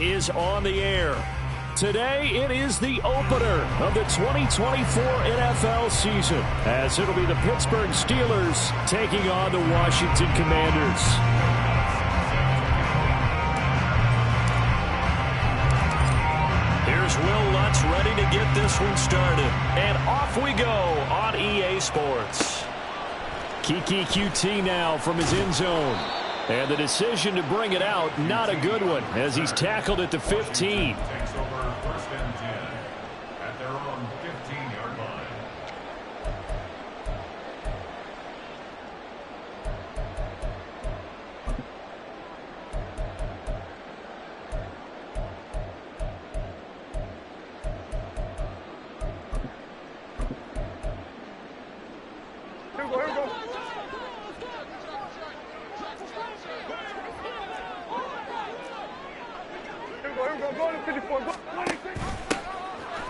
is on the air. Today, it is the opener of the 2024 NFL season, as it'll be the Pittsburgh Steelers taking on the Washington Commanders. Here's Will Lutz ready to get this one started. And off we go on EA Sports. Keke QT now from his end zone. And the decision to bring it out, not a good one, as he's tackled at the 15. Takes over first and 10 at their own 15-yard line.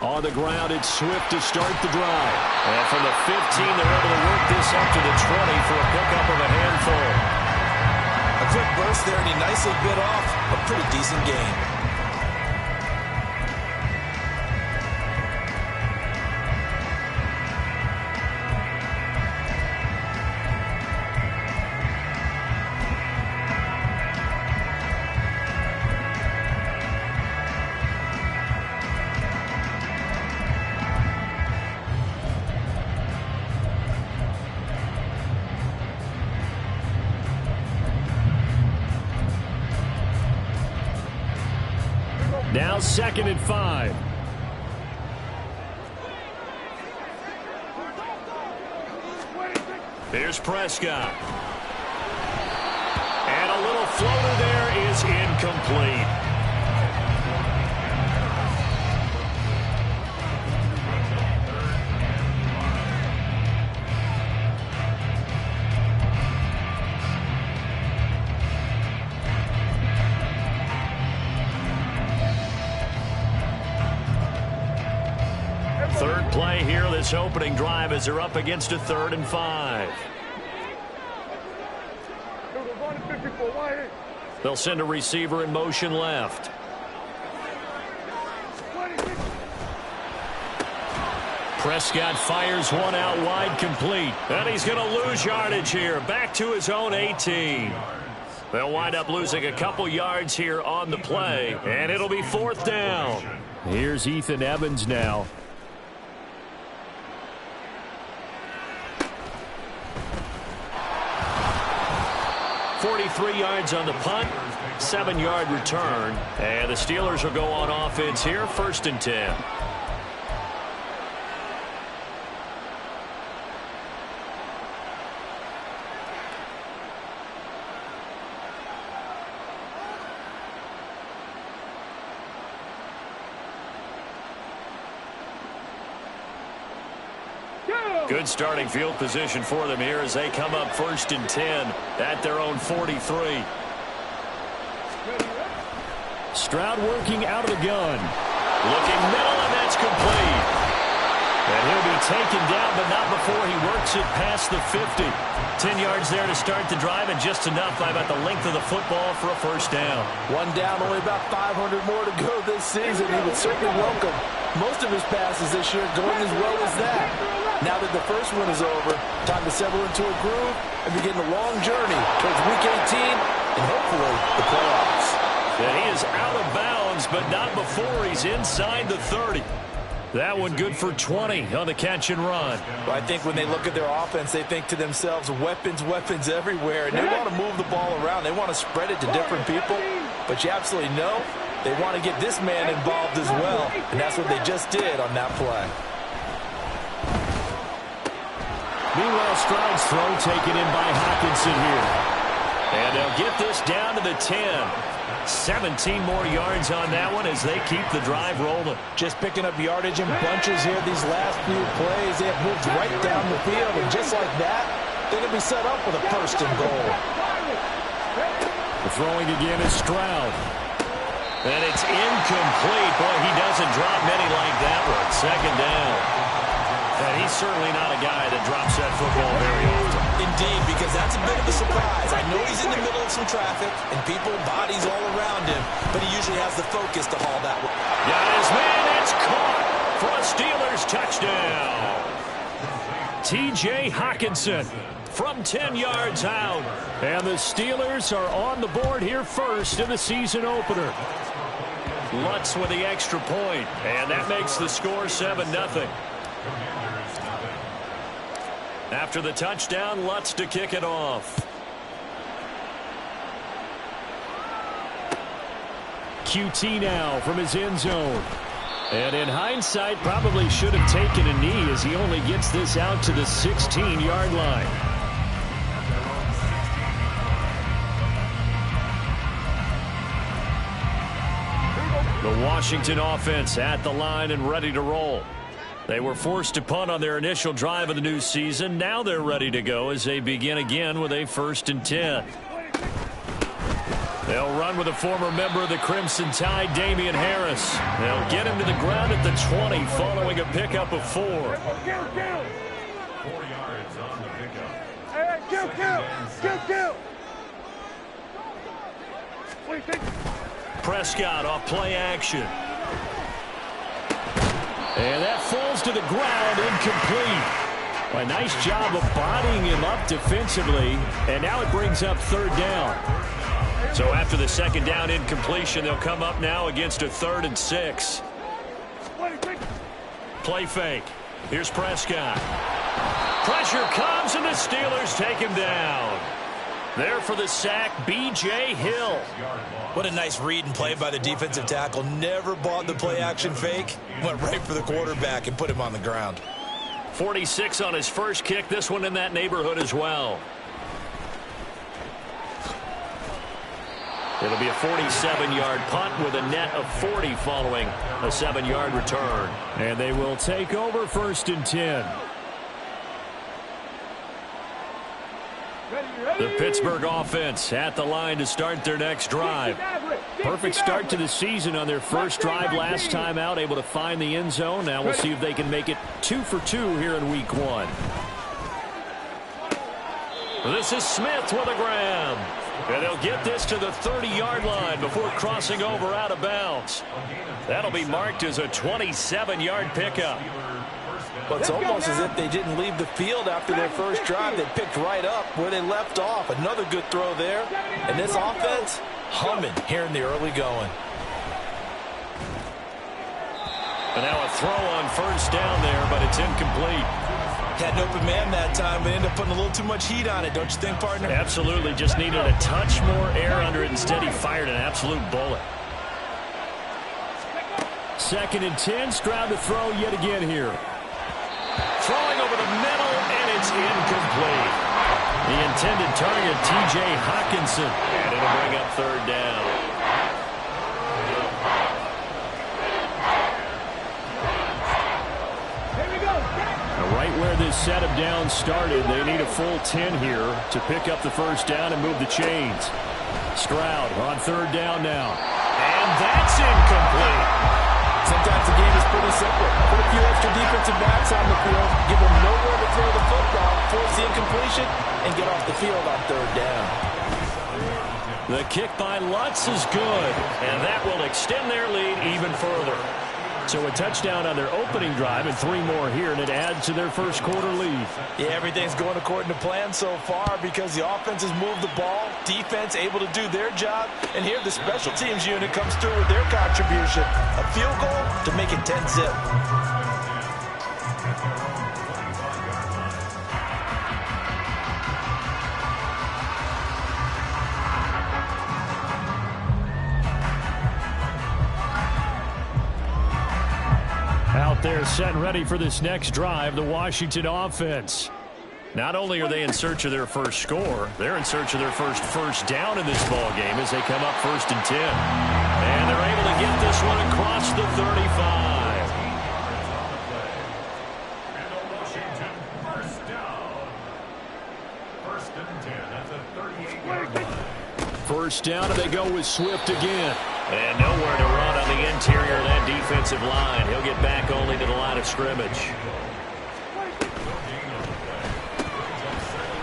On the ground, it's Swift to start the drive. And from the 15, they're able to work this up to the 20 for a pickup of a handful. A quick burst there, and he nicely bit off a pretty decent gain. Now 2nd and 5. Here's Prescott. And a little floater there is incomplete. Third play here, this opening drive, as they're up against a 3rd and 5. They'll send a receiver in motion left. Prescott fires one out wide, complete. And he's going to lose yardage here, back to his own 18. They'll wind up losing a couple yards here on the play, and it'll be 4th down. Here's Ethan Evans now. 43 yards on the punt, 7-yard return. And the Steelers will go on offense here, 1st and 10. Good starting field position for them here as they come up 1st and 10 at their own 43. Stroud working out of the gun. Looking middle, and that's complete. And he'll be taken down, but not before he works it past the 50. 10 yards there to start the drive, and just enough by about the length of the football for a 1st down. One down, only about 500 more to go this season. He would certainly welcome most of his passes this year going as well as that. Now that the first one is over, time to settle into a groove and begin the long journey towards Week 18 and hopefully the playoffs. And he is out of bounds, but not before he's inside the 30. That one good for 20 on the catch and run. Well, I think when they look at their offense, they think to themselves, weapons, weapons everywhere. And they want to move the ball around. They want to spread it to different people. But you absolutely know they want to get this man involved as well. And that's what they just did on that play. Meanwhile, Stroud's throw taken in by Hockenson here. And they'll get this down to the 10. 17 more yards on that one as they keep the drive rolling. Just picking up yardage in bunches here these last few plays. They have moved right down the field, and just like that, they're going to be set up with a 1st and goal. The throwing again is Stroud. And it's incomplete. Boy, he doesn't drop many like that one. 2nd down. And he's certainly not a guy that drops that football very often. Indeed, because that's a bit of a surprise. I know he's in the middle of some traffic and people, bodies all around him, but he usually has the focus to haul that one. Got his man, it's caught for a Steelers touchdown. T.J. Hockenson from 10 yards out. And the Steelers are on the board here first in the season opener. Lutz with the extra point, and that makes the score 7-0. After the touchdown, Lutz to kick it off. QT now from his end zone. And in hindsight, probably should have taken a knee as he only gets this out to the 16-yard line. The Washington offense at the line and ready to roll. They were forced to punt on their initial drive of the new season. Now they're ready to go as they begin again with a 1st and 10. They'll run with a former member of the Crimson Tide, Damian Harris. They'll get him to the ground at the 20 following a pickup of 4. 4 yards on the pickup. Hey, kill. Prescott off play action. And that falls to the ground, incomplete. A nice job of bodying him up defensively, and now it brings up 3rd down. So after the 2nd down incompletion, they'll come up now against a 3rd and 6. Play fake. Here's Prescott. Pressure comes, and the Steelers take him down. There for the sack, B.J. Hill. What a nice read and play by the defensive tackle. Never bought the play-action fake. Went right for the quarterback and put him on the ground. 46 on his first kick. This one in that neighborhood as well. It'll be a 47-yard punt with a net of 40 following a 7-yard return. And they will take over 1st and 10. The Pittsburgh offense at the line to start their next drive. Perfect start to the season on their first drive last time out, able to find the end zone. Now we'll see if they can make it 2 for 2 here in week 1. This is Smith with a grab. And they'll get this to the 30-yard line before crossing over out of bounds. That'll be marked as a 27-yard pickup. Well, it's almost as if they didn't leave the field after their first drive. They picked right up where they left off. Another good throw there. And this offense, humming here in the early going. And now a throw on 1st down there, but it's incomplete. Had an open man that time, but ended up putting a little too much heat on it, don't you think, partner? Absolutely. Just needed a touch more air under it. Instead, he fired an absolute bullet. 2nd and 10. Stroud to throw yet again here. Throwing over the middle, and it's incomplete. The intended target, T.J. Hockenson. And it'll bring up 3rd down. Right where this set of downs started, they need a full 10 here to pick up the 1st down and move the chains. Stroud on 3rd down now. And that's incomplete. Sometimes the game is pretty simple. Put a few extra defensive backs on the field, give them nowhere to throw the football, force the incompletion, and get off the field on 3rd down. The kick by Lutz is good, and that will extend their lead even further. So a touchdown on their opening drive and 3 more here, and it adds to their first quarter lead. Yeah, everything's going according to plan so far because the offense has moved the ball, defense able to do their job, and here the special teams unit comes through with their contribution. A field goal to make it 10-zip. Out there set and ready for this next drive, the Washington offense. Not only are they in search of their first score, they're in search of their first down in this ball game as they come up 1st and 10. And they're able to get this one across the 35. And the Washington 1st down. 1st and 10. That's a 38-yard line. 1st down, and they go with Swift again. And nowhere to run on the interior of that defensive line. He'll get back only to the line of scrimmage.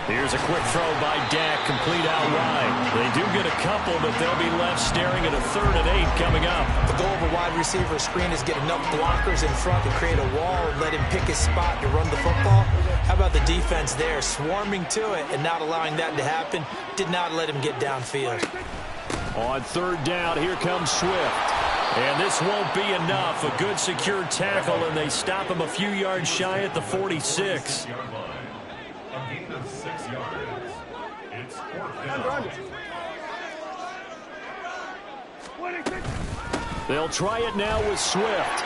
Here's a quick throw by Dak, complete out wide. They do get a couple, but they'll be left staring at a 3rd and 8 coming up. The goal of a wide receiver screen is get enough blockers in front to create a wall and let him pick his spot to run the football. How about the defense there, swarming to it and not allowing that to happen? Did not let him get downfield. On 3rd down, here comes Swift. And this won't be enough. A good secure tackle, and they stop him a few yards shy at the 46. A gain of 6 yards. It's 4th down. They'll try it now with Swift.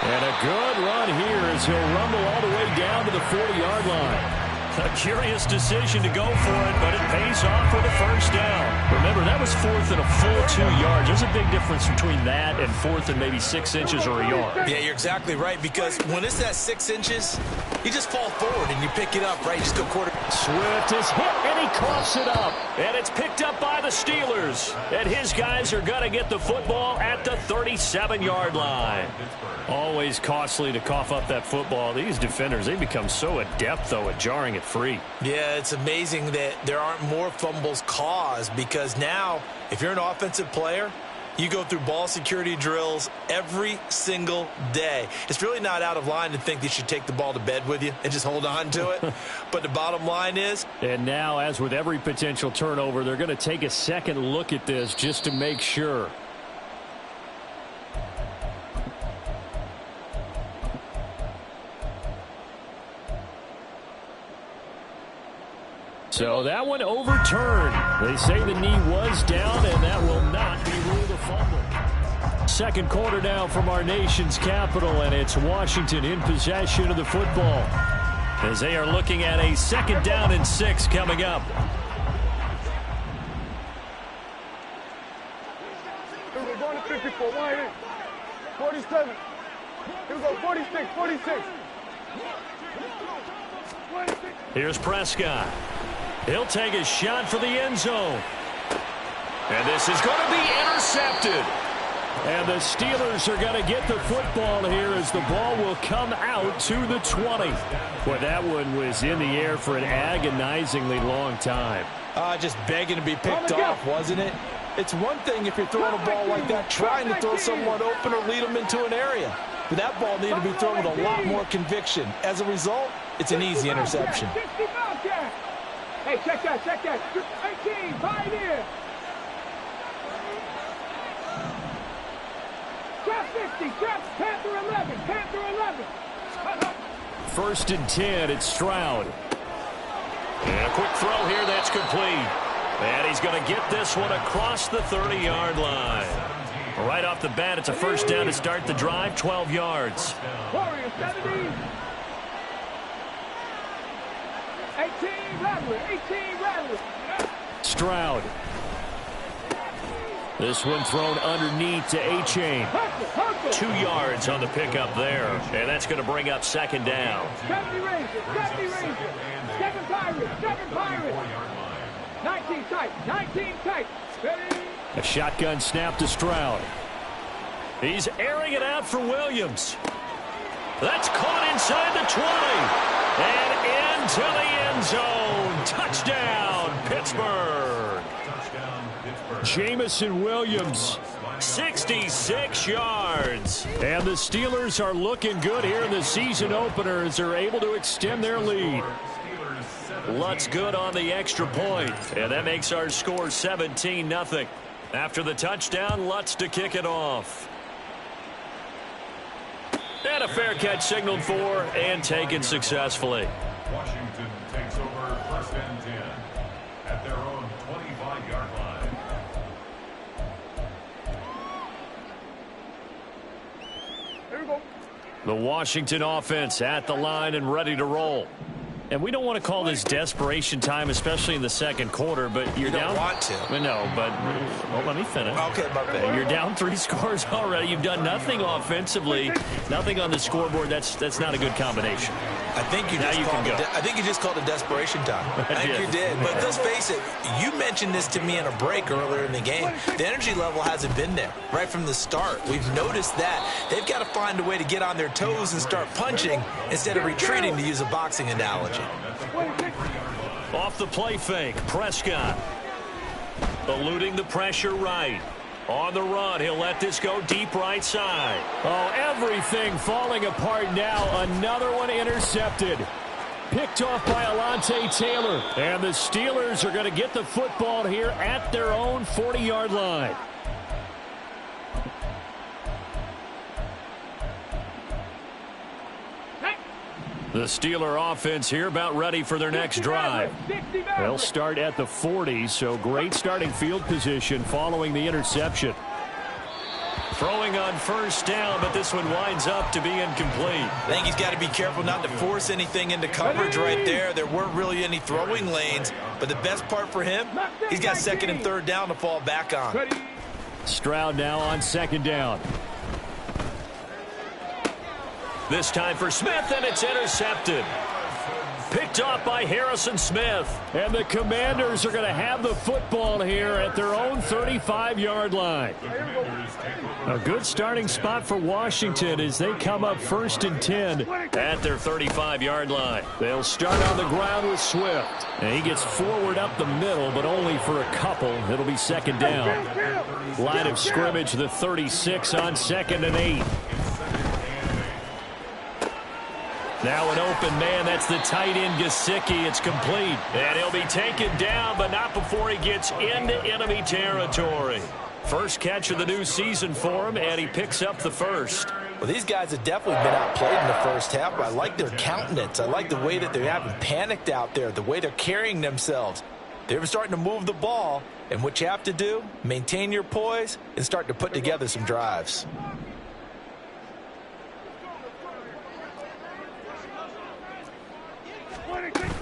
And a good run here as he'll rumble all the way down to the 40-yard line. A curious decision to go for it, but it pays off for the 1st down. Remember, that was 4th and a full 2 yards. There's a big difference between that and 4th and maybe 6 inches or a yard. Yeah, you're exactly right, because when it's that 6 inches, you just fall forward and you pick it up, right? You just go quarter. Swift is hit, and he coughs it up. And it's picked up by the Steelers. And his guys are going to get the football at the 37-yard line. Always costly to cough up that football. These defenders, they become so adept, though, at jarring it free. Yeah, it's amazing that there aren't more fumbles caused, because now, if you're an offensive player, you go through ball security drills every single day. It's really not out of line to think that you should take the ball to bed with you and just hold on to it. But the bottom line is... And now, as with every potential turnover, they're going to take a second look at this just to make sure. So that one overturned. They say the knee was down, and that will not be ruled a fumble. Second quarter now from our nation's capital, and it's Washington in possession of the football as they are looking at a 2nd down and 6 coming up. We're going to 54, 47. Here we go, 46, 46. Here's Prescott. He'll take a shot for the end zone. And this is going to be intercepted. And the Steelers are going to get the football here as the ball will come out to the 20. Boy, that one was in the air for an agonizingly long time. Just begging to be picked off, wasn't it? It's one thing if you're throwing a ball like that, trying to throw someone open or lead them into an area. But that ball needed to be thrown with a lot more conviction. As a result, it's an easy interception. Hey, check that, 18, Pioneer. Trap 50, trap Panther 11, Panther 11. 1st and 10, it's Stroud. And a quick throw here, that's complete. And he's going to get this one across the 30-yard line. Right off the bat, it's a 1st down to start the drive, 12 yards. Warriors 17. 18, Rattler, 18, Rattler. Stroud. This one thrown underneath to A-Chain. 2 yards on the pickup there. And that's going to bring up 2nd down. 70 Rangers, 7 Pirates, 7 Pirates. 19 tight, 19 tight. Ready? A shotgun snap to Stroud. He's airing it out for Williams. That's caught inside the 20. And into the end zone. Touchdown, Pittsburgh. Jamison Williams, 66 yards. And the Steelers are looking good here in the season opener as they're able to extend their lead. Lutz good on the extra point. And that makes our score 17-0. After the touchdown, Lutz to kick it off. And a fair catch signaled for and taken successfully. Washington takes over 1st and 10 at their own 25-yard line. Here we go. The Washington offense at the line and ready to roll. And we don't want to call this desperation time, especially in the second quarter, but you're down. You don't want to. No, but well, let me finish. Okay, my bad. You're down 3 scores already. You've done nothing offensively, nothing on the scoreboard. That's not a good combination. I think you just called it desperation time. I think you did. But let's face it, you mentioned this to me in a break earlier in the game. The energy level hasn't been there right from the start. We've noticed that. They've got to find a way to get on their toes and start punching instead of retreating, to use a boxing analogy. Off the play fake, Prescott. Eluding the pressure right. On the run, he'll let this go deep right side. Oh, everything falling apart now. Another one intercepted. Picked off by Alontae Taylor. And the Steelers are going to get the football here at their own 40-yard line. The Steeler offense here about ready for their next drive. They'll start at the 40, so great starting field position following the interception. Throwing on first down, but this one winds up to be incomplete. I think he's got to be careful not to force anything into coverage right there. There weren't really any throwing lanes, but the best part for him, he's got second and third down to fall back on. Stroud now on second down. This time for Smith, and it's intercepted. Picked off by Harrison Smith. And the Commanders are going to have the football here at their own 35-yard line. A good starting spot for Washington as they come up 1st and 10 at their 35-yard line. They'll start on the ground with Swift. And he gets forward up the middle, but only for a couple. It'll be second down. Line of scrimmage, the 36 on 2nd and 8. Now an open man, that's the tight end Gesicki. It's complete. And he'll be taken down, but not before he gets into enemy territory. First catch of the new season for him, and he picks up the first. Well, these guys have definitely been outplayed in the first half, but I like their countenance. I like the way that they haven't panicked out there, the way they're carrying themselves. They're starting to move the ball, and what you have to do, maintain your poise and start to put together some drives.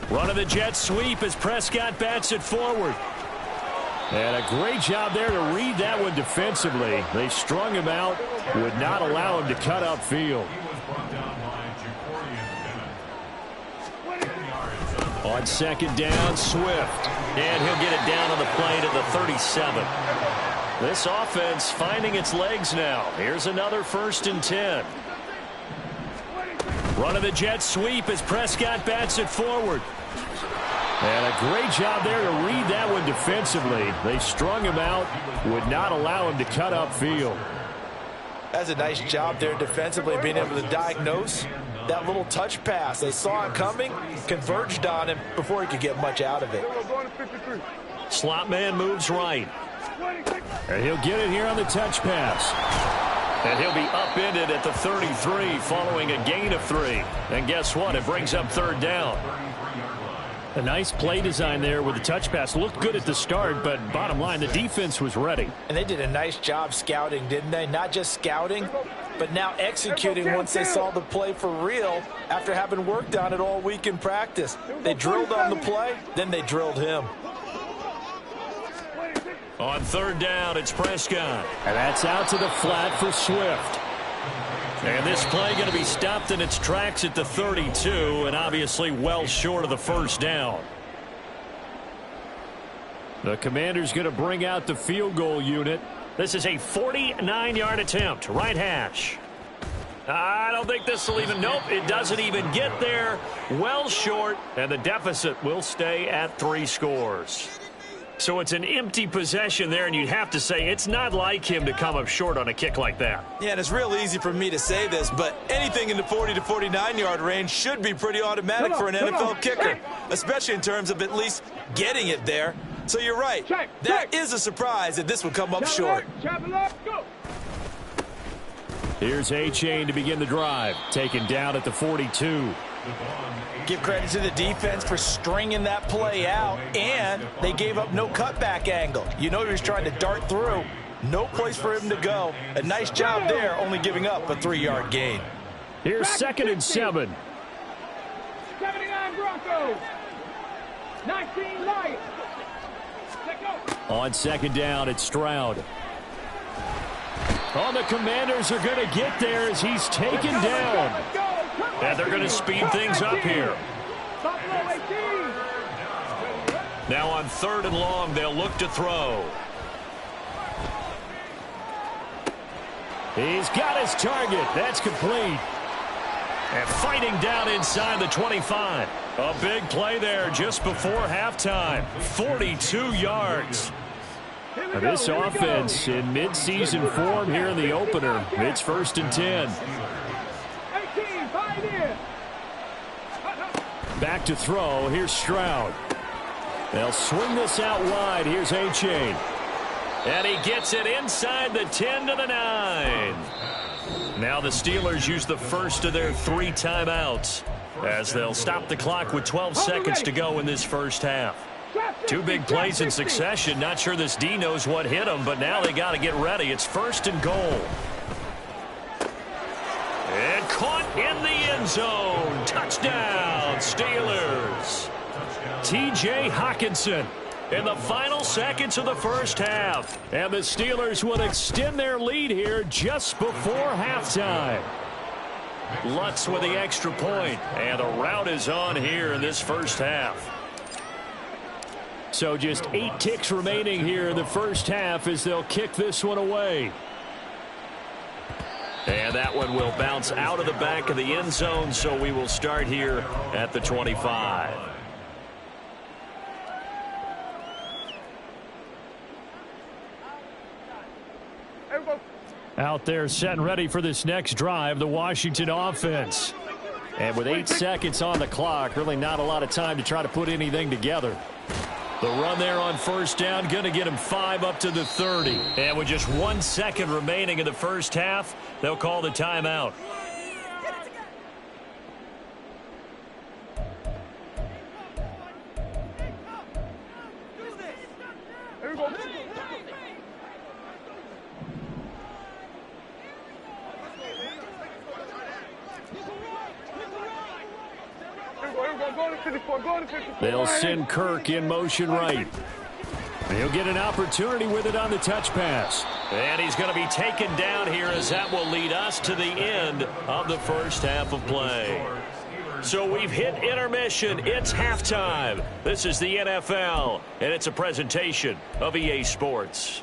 Run of the jet sweep as Prescott bats it forward. And a great job there to read that one defensively. They strung him out, would not allow him to cut upfield. On second down, Swift. And he'll get it down on the play to the 37. This offense finding its legs now. Here's another 1st and 10. Run of the jet sweep as Prescott bats it forward. And a great job there to read that one defensively. They strung him out, would not allow him to cut upfield. That's a nice job there defensively, being able to diagnose that little touch pass. They saw it coming, converged on him before he could get much out of it. Slot man moves right. And he'll get it here on the touch pass. And he'll be upended at the 33 following a gain of 3. And guess what? It brings up third down. A nice play design there with the touch pass. Looked good at the start, but bottom line, the defense was ready. And they did a nice job scouting, didn't they? Not just scouting, but now executing once they saw the play for real after having worked on it all week in practice. They drilled on the play, then they drilled him. On third down, it's Prescott. And that's out to the flat for Swift. And this play going to be stopped in its tracks at the 32, and obviously well short of the first down. The Commanders going to bring out the field goal unit. This is a 49-yard attempt, right hash. I don't think this will even, nope, it doesn't even get there. Well short, and the deficit will stay at 3 scores. So it's an empty possession there, and you'd have to say it's not like him to come up short on a kick like that. Yeah, and it's real easy for me to say this, but anything in the 40 to 49-yard range should be pretty automatic for an NFL kicker, especially in terms of at least getting it there. So you're right. That is a surprise that this would come up short. Here's A-Chain to begin the drive. Taken down at the 42. Give credit to the defense for stringing that play out, and they gave up no cutback angle. You know he was trying to dart through. No place for him to go. A nice job there, only giving up a 3-yard gain. Here's 2nd and 7. 79 Broncos. 19 Lions. On second down, it's Stroud. Oh, the Commanders are going to get there as he's taken down. And they're going to speed things up here. Now on 3rd and long, they'll look to throw. He's got his target. That's complete. And fighting down inside the 25. A big play there just before halftime. 42 yards. This offense in midseason form here in the opener. It's 1st and 10. 18, 5 in. Back to throw. Here's Stroud. They'll swing this out wide. Here's A-Chain. And he gets it inside the 10 to the 9. Now the Steelers use the first of their 3 timeouts as they'll stop the clock with 12 seconds to go in this first half. 2 big plays in succession. Not sure this D knows what hit him, but now they got to get ready. It's 1st and goal. And caught in the end zone. Touchdown, Steelers. T.J. Hockenson in the final seconds of the first half. And the Steelers will extend their lead here just before halftime. Lutz with the extra point. And the rout is on here in this first half. So just 8 ticks remaining here in the first half as they'll kick this one away. And that one will bounce out of the back of the end zone, so we will start here at the 25. Out there set and ready for this next drive, the Washington offense. And with 8 seconds on the clock, really not a lot of time to try to put anything together. The run there on first down, going to get him 5 up to the 30. And with just 1 second remaining in the first half, they'll call the timeout. They'll send Kirk in motion right. He'll get an opportunity with it on the touch pass. And he's going to be taken down here as that will lead us to the end of the first half of play. So we've hit intermission. It's halftime. This is the NFL, and it's a presentation of EA Sports.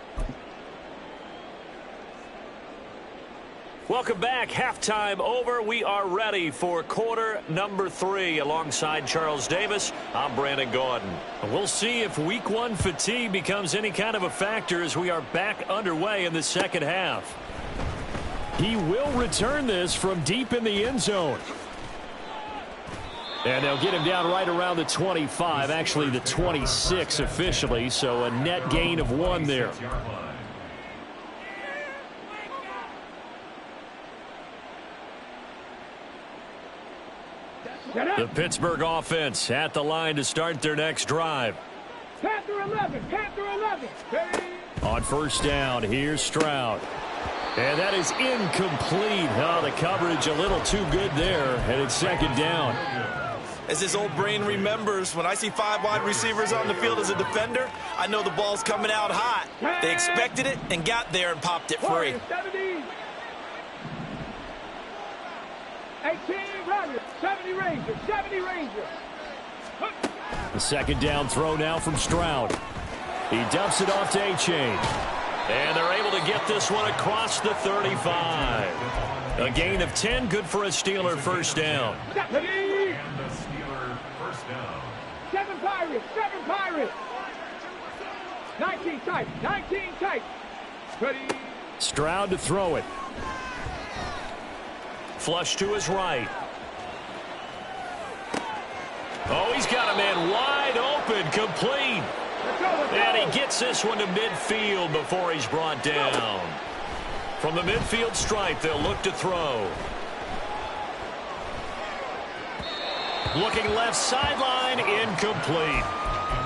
Welcome back. Halftime over. We are ready for quarter number 3. Alongside Charles Davis, I'm Brandon Gaudin. We'll see if week 1 fatigue becomes any kind of a factor as we are back underway in the second half. He will return this from deep in the end zone. And they'll get him down right around the 25, actually the 26 officially, so a net gain of 1 there. The Pittsburgh offense at the line to start their next drive. Panther 11, Panther 11. On first down, here's Stroud. And that is incomplete. Oh, the coverage a little too good there, and it's second down. As his old brain remembers, when I see 5 wide receivers on the field as a defender, I know the ball's coming out hot. They expected it and got there and popped it free. 18 Raiders, 70 Rangers, 70 Rangers. The second down throw now from Stroud. He dumps it off to A-Chain. And they're able to get this one across the 35. A gain of 10, good for a Steeler first down. And the Steeler first down. 7 Pirates, 7 Pirates. 19 tight, 19 tight. Ready. Stroud to throw it. Flush to his right. Oh, he's got a man wide open, complete. And he gets this one to midfield before he's brought down. From the midfield stripe, they'll look to throw. Looking left sideline, incomplete.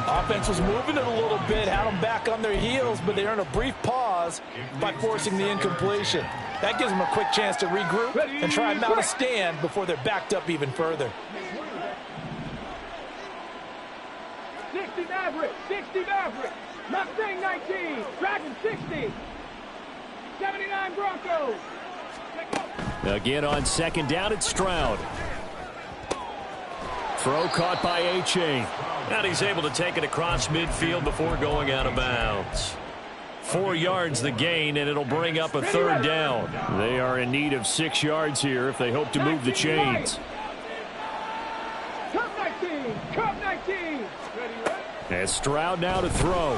Offense was moving it a little bit, had them back on their heels, but they earned a brief pause by forcing the incompletion. That gives them a quick chance to regroup and try and mount a stand before they're backed up even further. 60 Maverick, 60 Maverick. Mustang 19, Dragon 60. 79 Broncos. Again on second down, it's Stroud. Throw caught by A-Chain. And he's able to take it across midfield before going out of bounds. 4 yards the gain, and it'll bring up a third down. They are in need of 6 yards here if they hope to move the chains. Come 19. Come 19. And Stroud now to throw.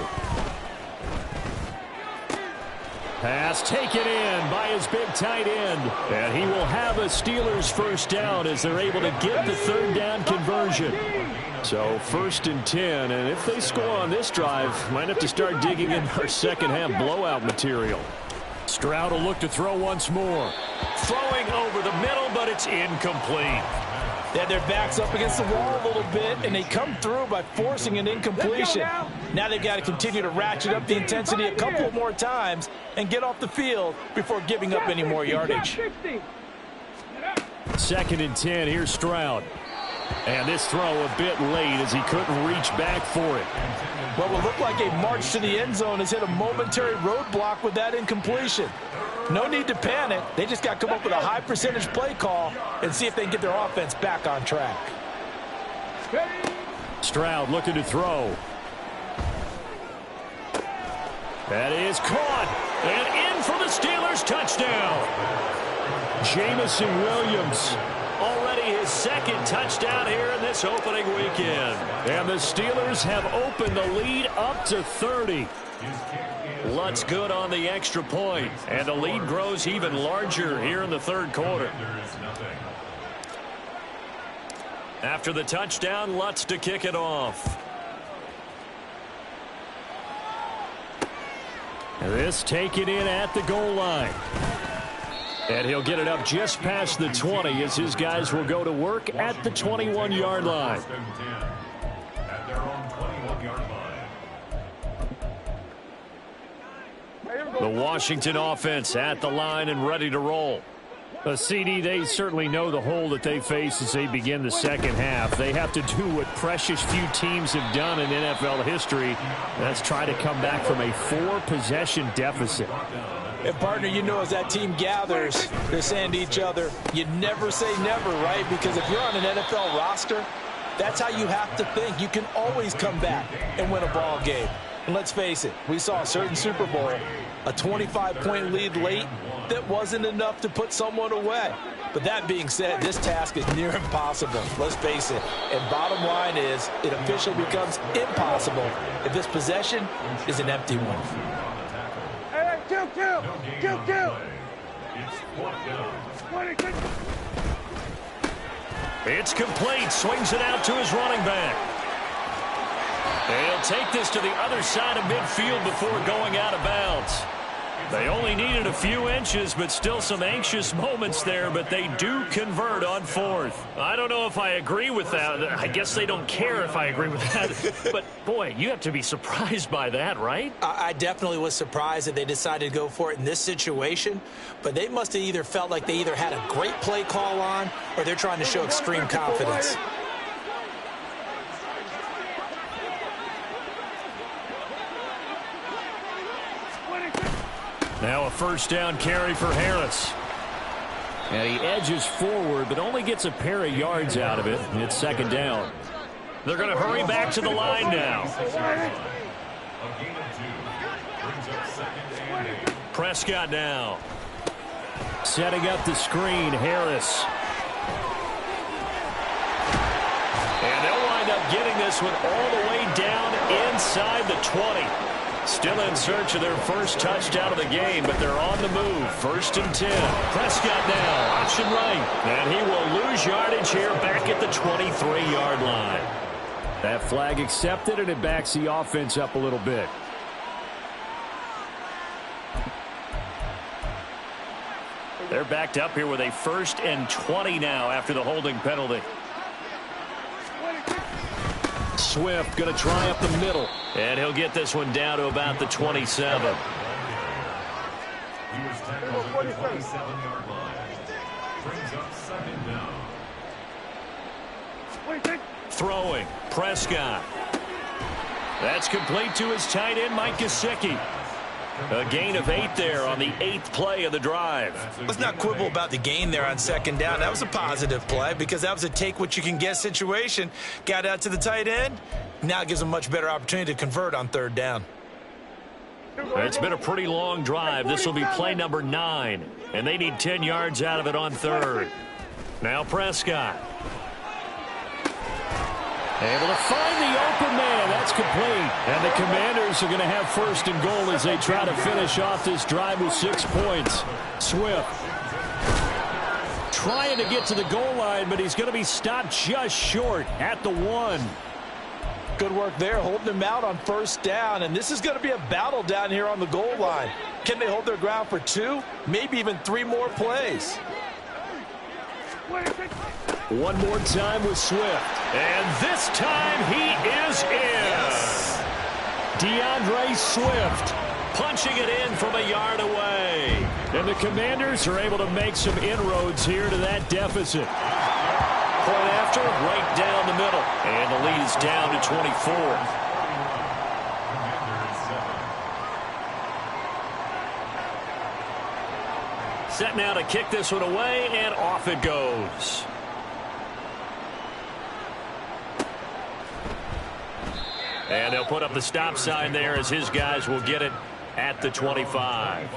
Pass taken in by his big tight end. And he will have a Steelers first down as they're able to get the third down conversion. So 1st and 10, and if they score on this drive, might have to start digging in our second half blowout material. Stroud will look to throw once more. Throwing over the middle, but it's incomplete. They had their backs up against the wall a little bit, and they come through by forcing an incompletion. Now they've got to continue to ratchet up the intensity a couple more times and get off the field before giving up any more yardage. 2nd and 10, here's Stroud. And this throw a bit late as he couldn't reach back for it. What will look like a march to the end zone has hit a momentary roadblock with that incompletion. No need to panic. They just got to come up with a high percentage play call and see if they can get their offense back on track. Stroud looking to throw. That is caught. And in for the Steelers touchdown. Jamison Williams. Already his 2nd touchdown here in this opening weekend. And the Steelers have opened the lead up to 30. Lutz good on the extra point. And the lead grows even larger here in the 3rd quarter. After the touchdown, Lutz to kick it off. This taken in at the goal line. And he'll get it up just past the 20 as his guys will go to work at the 21-yard line. At their own 21-yard line. The Washington offense at the line and ready to roll. CD, they certainly know the hole that they face as they begin the second half. They have to do what precious few teams have done in NFL history. That's try to come back from a 4-possession deficit. And, partner, you know as that team gathers, they're saying to each other, you never say never, right? Because if you're on an NFL roster, that's how you have to think. You can always come back and win a ball game. And let's face it, we saw a certain Super Bowl, a 25-point lead late that wasn't enough to put someone away. But that being said, this task is near impossible. Let's face it. And bottom line is, it officially becomes impossible if this possession is an empty one. Hey, kill. It's complete. Swings it out to his running back. And he'll take this to the other side of midfield before going out of bounds. They only needed a few inches, but still some anxious moments there, but they do convert on 4th. I don't know if I agree with that. I guess they don't care if I agree with that. But, boy, you have to be surprised by that, right? I definitely was surprised that they decided to go for it in this situation, but they must have either felt like they either had a great play call on or they're trying to show extreme confidence. Now a first down carry for Harris. And he edges forward, but only gets a pair of yards out of it. It's 2nd down. They're going to hurry back to the line now. Prescott now. Setting up the screen, Harris. And they'll wind up getting this one all the way down inside the 20. Still in search of their first touchdown of the game, but they're on the move. 1st and 10. Prescott now, option right. And he will lose yardage here back at the 23-yard line. That flag accepted, and it backs the offense up a little bit. They're backed up here with a 1st and 20 now after the holding penalty. Swift going to try up the middle. And he'll get this one down to about the 27. He was tackled at the 27-yard line. Brings up 2nd down. Throwing. Prescott. That's complete to his tight end, Mike Gesicki. A gain of 8 there on the 8th play of the drive. Let's not quibble about the gain there on 2nd down. That was a positive play because that was a take-what-you-can-get situation. Got out to the tight end. Now it gives them a much better opportunity to convert on 3rd down. It's been a pretty long drive. This will be play number 9, and they need 10 yards out of it on third. Now Prescott. Able to find the open man. That's complete. And the Commanders are going to have first and goal as they try to finish off this drive with 6 points. Swift trying to get to the goal line, but he's going to be stopped just short at the 1. Good work there, holding him out on first down, and this is going to be a battle down here on the goal line. Can they hold their ground for 2, maybe even 3 more plays? One more time with Swift. And this time he is in. Yes. DeAndre Swift Punching it in from a yard away. And the Commanders are able to make some inroads here to that deficit. Point after, right down the middle. And the lead is down to 24. Set now to kick this one away, and off it goes. And they'll put up the stop sign there as his guys will get it at the 25.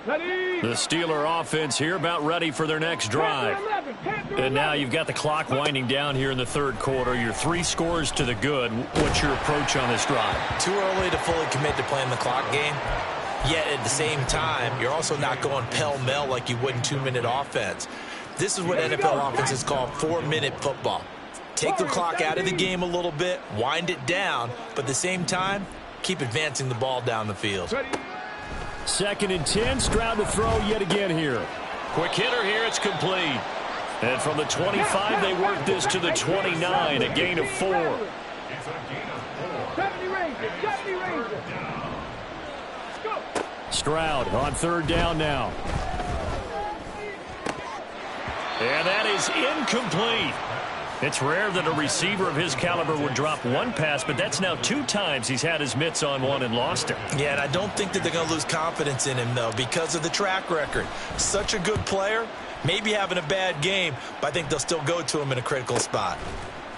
The Steeler offense here about ready for their next drive. And now you've got the clock winding down here in the third quarter. You're 3 scores to the good. What's your approach on this drive? Too early to fully commit to playing the clock game. Yet at the same time, you're also not going pell-mell like you would in 2-minute offense. This is what NFL offenses call 4-minute football. Take the clock out of the game a little bit, wind it down, but at the same time, keep advancing the ball down the field. 2nd and 10, Stroud to throw yet again here. Quick hitter here, it's complete. And from the 25, they work this to the 29, a gain of 4. 70 Rangers. Stroud on 3rd down now. And that is incomplete. It's rare that a receiver of his caliber would drop one pass, but that's now 2 times he's had his mitts on one and lost it. Yeah, and I don't think that they're going to lose confidence in him, though, because of the track record. Such a good player, maybe having a bad game, but I think they'll still go to him in a critical spot.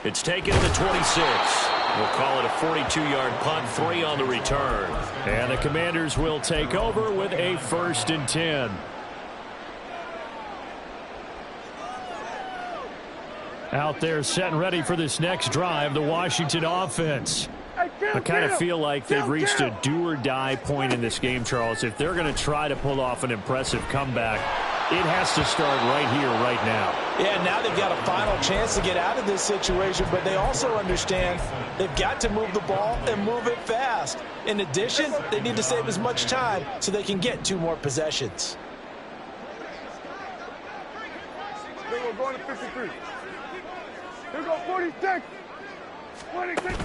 It's taken to the 26. We'll call it a 42-yard punt, 3 on the return. And the Commanders will take over with a 1st and 10. Out there set and ready for this next drive, the Washington offense. I kind of feel like they've reached a do-or-die point in this game, Charles. If they're going to try to pull off an impressive comeback, it has to start right here, right now. Yeah, now they've got a final chance to get out of this situation, but they also understand they've got to move the ball and move it fast. In addition, they need to save as much time so they can get 2 more possessions. We're going to 53. Here we go, 46. 26.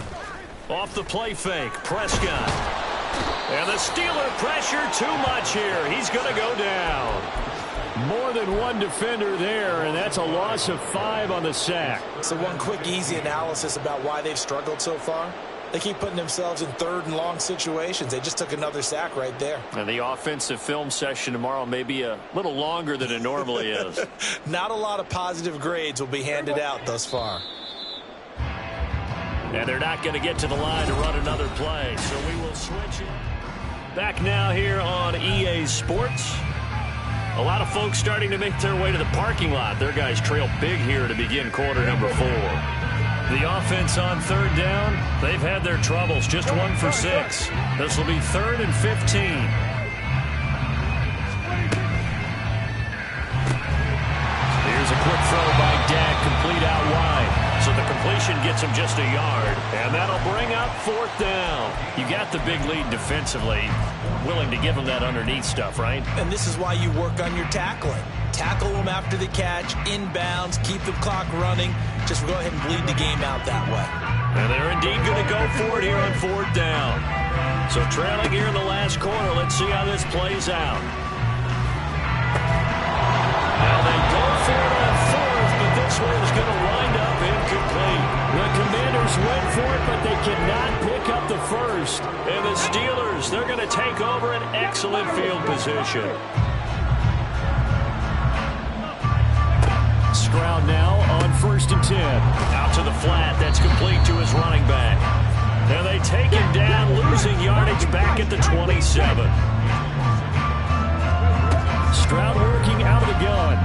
Off the play fake, Prescott. And the Steeler pressure too much here. He's going to go down. More than one defender there, and that's a loss of 5 on the sack. So one quick, easy analysis about why they've struggled so far. They keep putting themselves in 3rd and long situations. They just took another sack right there. And the offensive film session tomorrow may be a little longer than it normally is. Not a lot of positive grades will be handed out thus far. And they're not going to get to the line to run another play. So we will switch it. Back now here on EA Sports. A lot of folks starting to make their way to the parking lot. Their guys trail big here to begin quarter number 4. The offense on 3rd down, they've had their troubles. Just 1 for 6. This will be 3rd and 15. Here's a quick throw by Dak, complete out wide. So the completion gets him just a yard. And that'll bring up 4th down. You got the big lead defensively. Willing to give him that underneath stuff, right? And this is why you work on your tackling. Tackle them after the catch, inbounds, keep the clock running. Just go ahead and bleed the game out that way. And they're indeed going to go for it here on 4th down. So trailing here in the last quarter. Let's see how this plays out. Now they go for it on 4th, but this one is going to wind up incomplete. The Commanders Steelers went for it, but they cannot pick up the first. And the Steelers, they're going to take over an excellent field position. Stroud now on 1st and 10. Out to the flat. That's complete to his running back. And they take him down, losing yardage back at the 27. Stroud working out of the gun.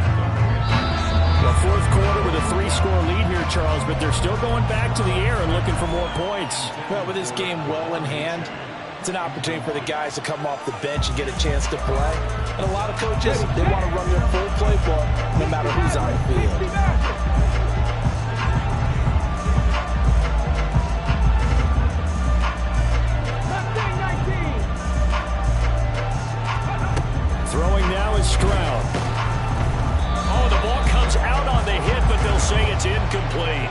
The fourth quarter with a 3-score lead here, Charles, but they're still going back to the air and looking for more points. Well, with this game well in hand, it's an opportunity for the guys to come off the bench and get a chance to play. And a lot of coaches, they want to run their full playbook no matter who's on the field. Throwing now is Stroud. Oh, the ball comes out on the hit, but they'll say it's incomplete.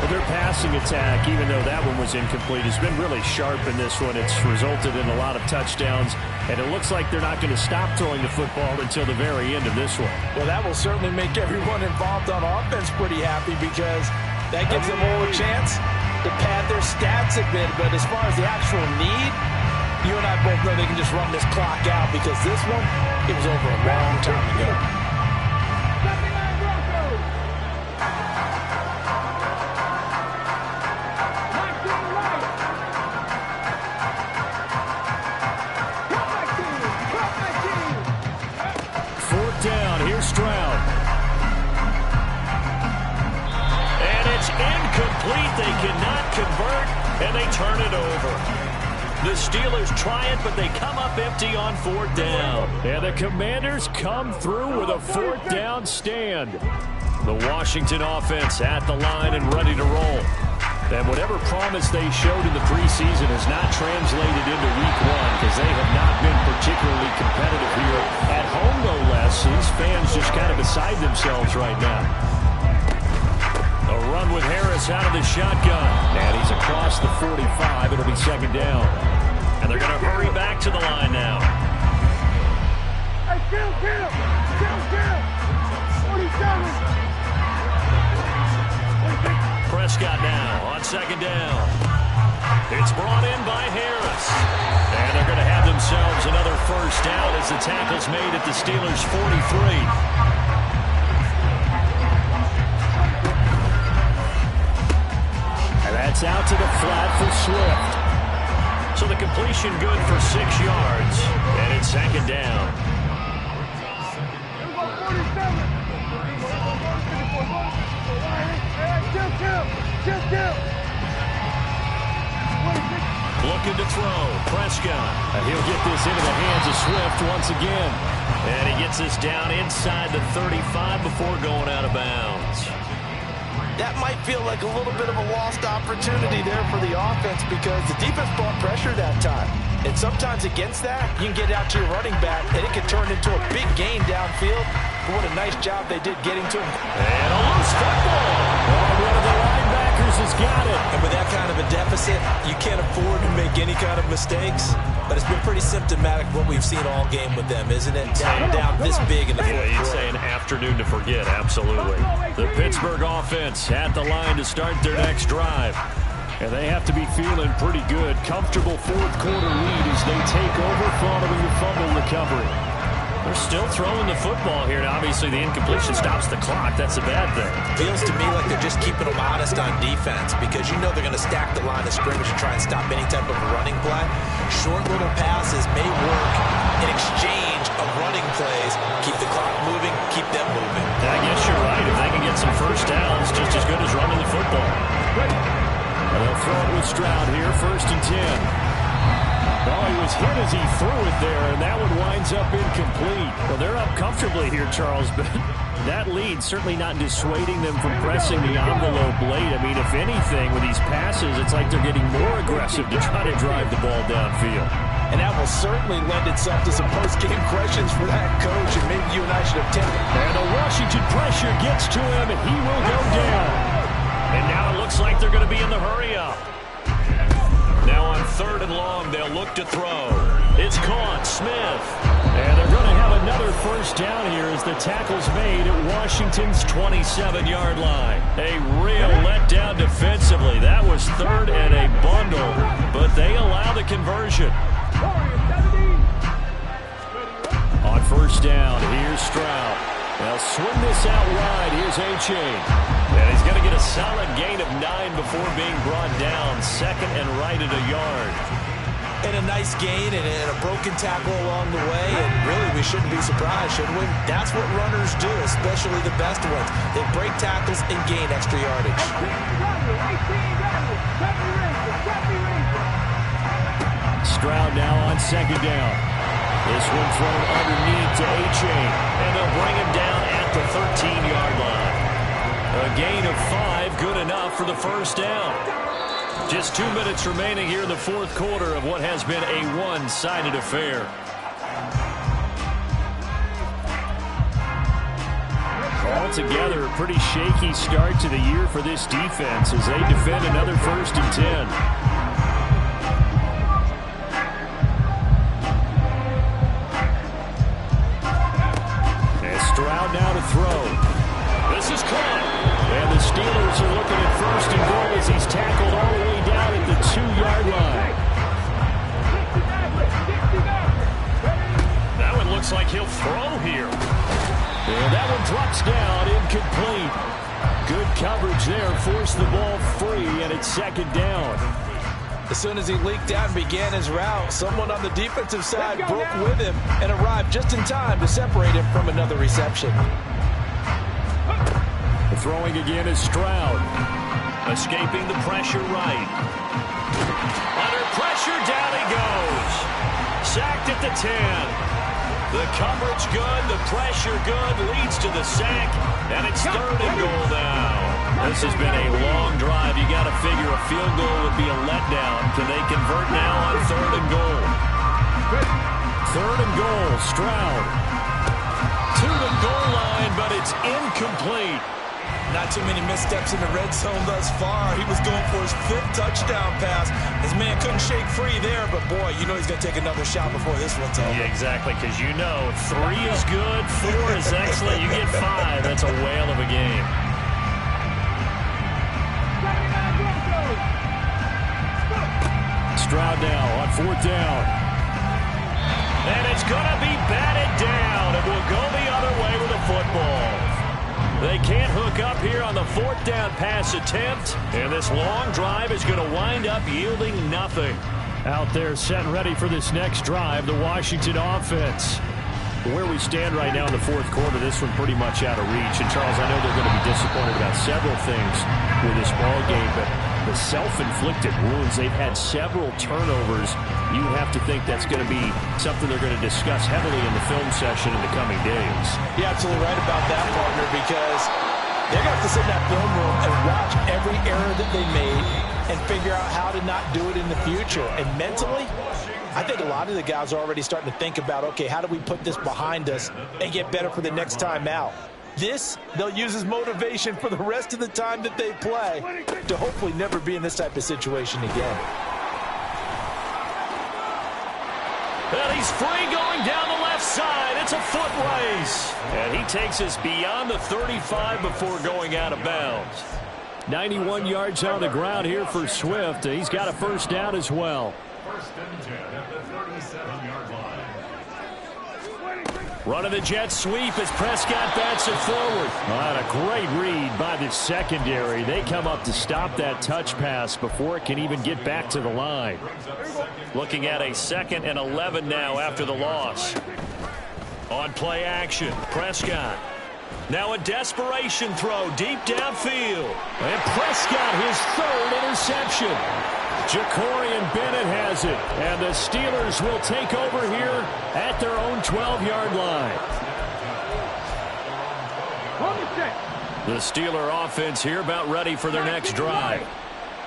Well, their passing attack, even though that one was incomplete, has been really sharp in this one. It's resulted in a lot of touchdowns, and it looks like they're not going to stop throwing the football until the very end of this one. Well, that will certainly make everyone involved on offense pretty happy because that gives them all a chance to pad their stats a bit. But as far as the actual need, you and I both know they can just run this clock out because this one, it was over a long time ago. Stroud. And it's incomplete. They cannot convert, and they turn it over. The Steelers try it, but they come up empty on 4th down. And the Commanders come through with a 4th down stand. The Washington offense at the line and ready to roll. And whatever promise they showed in the preseason has not translated into week 1 because they have not been particularly competitive here. At home, no less. These fans just kind of beside themselves right now. A run with Harris out of the shotgun. And he's across the 45. It'll be 2nd down. And they're going to hurry back to the line now. Hey, kill! 47! Prescott now on 2nd down. It's brought in by Harris. And they're going to have themselves another 1st down as the tackle's made at the Steelers' 43. And that's out to the flat for Swift. So the completion good for 6 yards. And it's 2nd down. Looking to throw. Prescott. And he'll get this into the hands of Swift once again. And he gets this down inside the 35 before going out of bounds. That might feel like a little bit of a lost opportunity there for the offense because the defense brought pressure that time. And sometimes against that, you can get out to your running back, and it can turn into a big gain downfield. But what a nice job they did getting to him. And a loose football. One of the linebackers has got it. And with that kind of a deficit, you can't afford to make any kind of mistakes. But it's been pretty symptomatic what we've seen all game with them, isn't it? Down this big in the fourth You'd quarter. say an afternoon to forget, absolutely. The Pittsburgh offense at the line to start their next drive. And they have to be feeling pretty good. Comfortable fourth quarter lead as they take over following the fumble recovery. They're still throwing the football here. Now, obviously, the incompletion stops the clock. That's a bad thing. Feels to me like they're just keeping them honest on defense because you know they're going to stack the line of scrimmage and try and stop any type of a running play. Short little passes may work in exchange of running plays. Keep the clock moving, keep them moving. I guess you're right. If they can get some 1st downs, just as good as running the football. And they'll throw it with Stroud here, 1st and 10. Oh, he was hit as he threw it there, and that one winds up incomplete. Well, they're up comfortably here, Charles, but that lead certainly not dissuading them from pressing the envelope late. I mean, if anything, with these passes, it's like they're getting more aggressive to try to drive the ball downfield. And that will certainly lend itself to some post-game questions for that coach, and maybe you and I should have taken it. And the Washington pressure gets to him, and he will go down. And now it looks like they're going to be in the hurry-up. Now on third and long. They'll look to throw. It's caught. Smith. And they're going to have another first down here as the tackle's made at Washington's 27-yard line. A real letdown defensively. That was third and a bundle, but they allow the conversion. On first down, here's Stroud. They'll swing this out wide. Here's Achane. And he's going to get a solid gain of 9 before being brought down. Second and right at a yard. And a nice gain and a broken tackle along the way. And really, we shouldn't be surprised, should we? That's what runners do, especially the best ones. They break tackles and gain extra yardage. Stroud now on second down. This one thrown underneath to Achane. And they'll bring him down at the 13-yard line. A gain of 5, good enough for the first down. Just 2 minutes remaining here in the fourth quarter of what has been a one-sided affair. Altogether, a pretty shaky start to the year for this defense as they defend another 1st and 10. And Stroud now to throw. This is caught. And the Steelers are looking at 1st and goal as he's tackled all the way down at the 2-yard line. That one looks like he'll throw here. And that one drops down, incomplete. Good coverage there, forced the ball free, and it's second down. As soon as he leaked out and began his route, someone on the defensive side broke with him and arrived just in time to separate him from another reception. Throwing again is Stroud. Escaping the pressure right. Under pressure, down he goes. Sacked at the 10. The coverage good, the pressure good, leads to the sack, and it's 3rd and goal now. This has been a long drive. You got to figure a field goal would be a letdown. Can they convert now on 3rd and goal? 3rd and goal, Stroud. To the goal line, but it's incomplete. Not too many missteps in the red zone thus far. He was going for his 5th touchdown pass. His man couldn't shake free there, but boy, you know he's going to take another shot before this one's over. Yeah, exactly, because you know 3 is good, 4 is excellent. You get 5, that's a whale of a game. Stroud now on 4th down. And it's going to be batted down. It will go the other way with the football. They can't hook up here on the 4th down pass attempt, and this long drive is going to wind up yielding nothing. Out there set and ready for this next drive, the Washington offense. Where we stand right now in the fourth quarter, this one pretty much out of reach. And Charles, I know they're going to be disappointed about several things with this ball game, but the self-inflicted wounds, they've had several turnovers. You have to think that's going to be something they're going to discuss heavily in the film session in the coming days. You're absolutely right about that, partner, because they're going to have to sit in that film room and watch every error that they made and figure out how to not do it in the future. And mentally, I think a lot of the guys are already starting to think about, okay, how do we put this behind us and get better for the next time out? This, they'll use as motivation for the rest of the time that they play to hopefully never be in this type of situation again. Well, he's free going down the left side. It's a foot race. And he takes us beyond the 35 before going out of bounds. 91 yards on the ground here for Swift. He's got a first down as well. 1st and 10 at the 37-yard line. Running the jet sweep as Prescott bats it forward. And a great read by the secondary. They come up to stop that touch pass before it can even get back to the line. Looking at a 2nd and 11 now after the loss. On play action, Prescott. Now a desperation throw deep downfield. And Prescott, his 3rd interception. Jacorian Bennett has it, and the Steelers will take over here at their own 12-yard line. The Steeler offense here about ready for their next drive.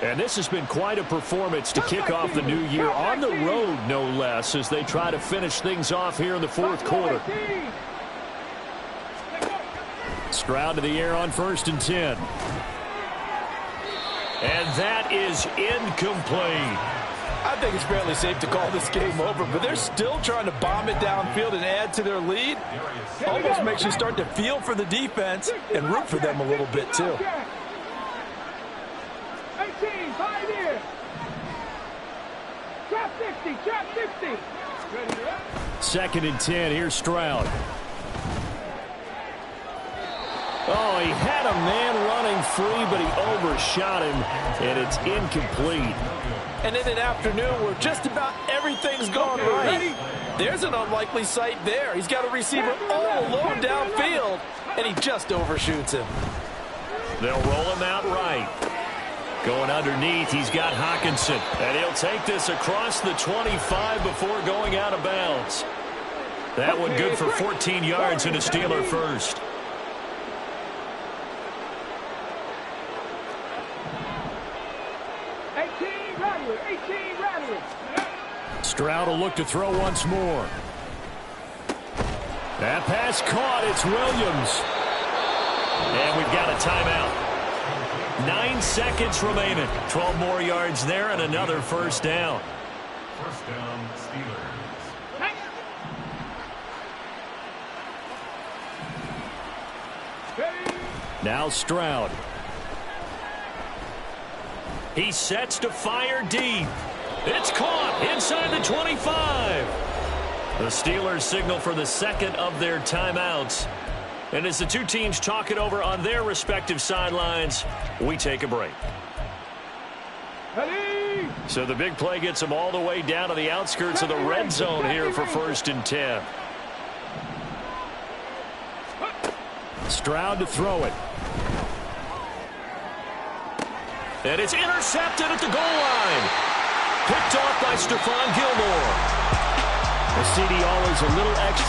And this has been quite a performance to kick off the new year on the road, no less, as they try to finish things off here in the fourth quarter. Stroud to the air on 1st and 10. And that is incomplete. I think it's fairly safe to call this game over, but they're still trying to bomb it downfield and add to their lead. Almost makes you start to feel for the defense and root for them a little bit, too. 18, 5 here. Trap 60, trap 60. Second and 10, here's Stroud. Oh, he had a man running free, but he overshot him, and it's incomplete. And in an afternoon where just about everything's gone right, there's an unlikely sight there. He's got a receiver all alone downfield, and he just overshoots him. They'll roll him out right. Going underneath, he's got Hockenson, and he'll take this across the 25 before going out of bounds. That one good for 14 yards and a Steeler first. Stroud will look to throw once more. That pass caught. It's Williams. And we've got a timeout. 9 seconds remaining. 12 more yards there and another first down. First down, Steelers. Now Stroud. He sets to fire deep. It's caught inside the 25. The Steelers signal for the second of their timeouts. And as the two teams talk it over on their respective sidelines, we take a break. So the big play gets them all the way down to the outskirts of the red zone here for 1st and 10. Stroud to throw it. And it's intercepted at the goal line. Picked off by Stephon Gilmore. The CD always a little extra.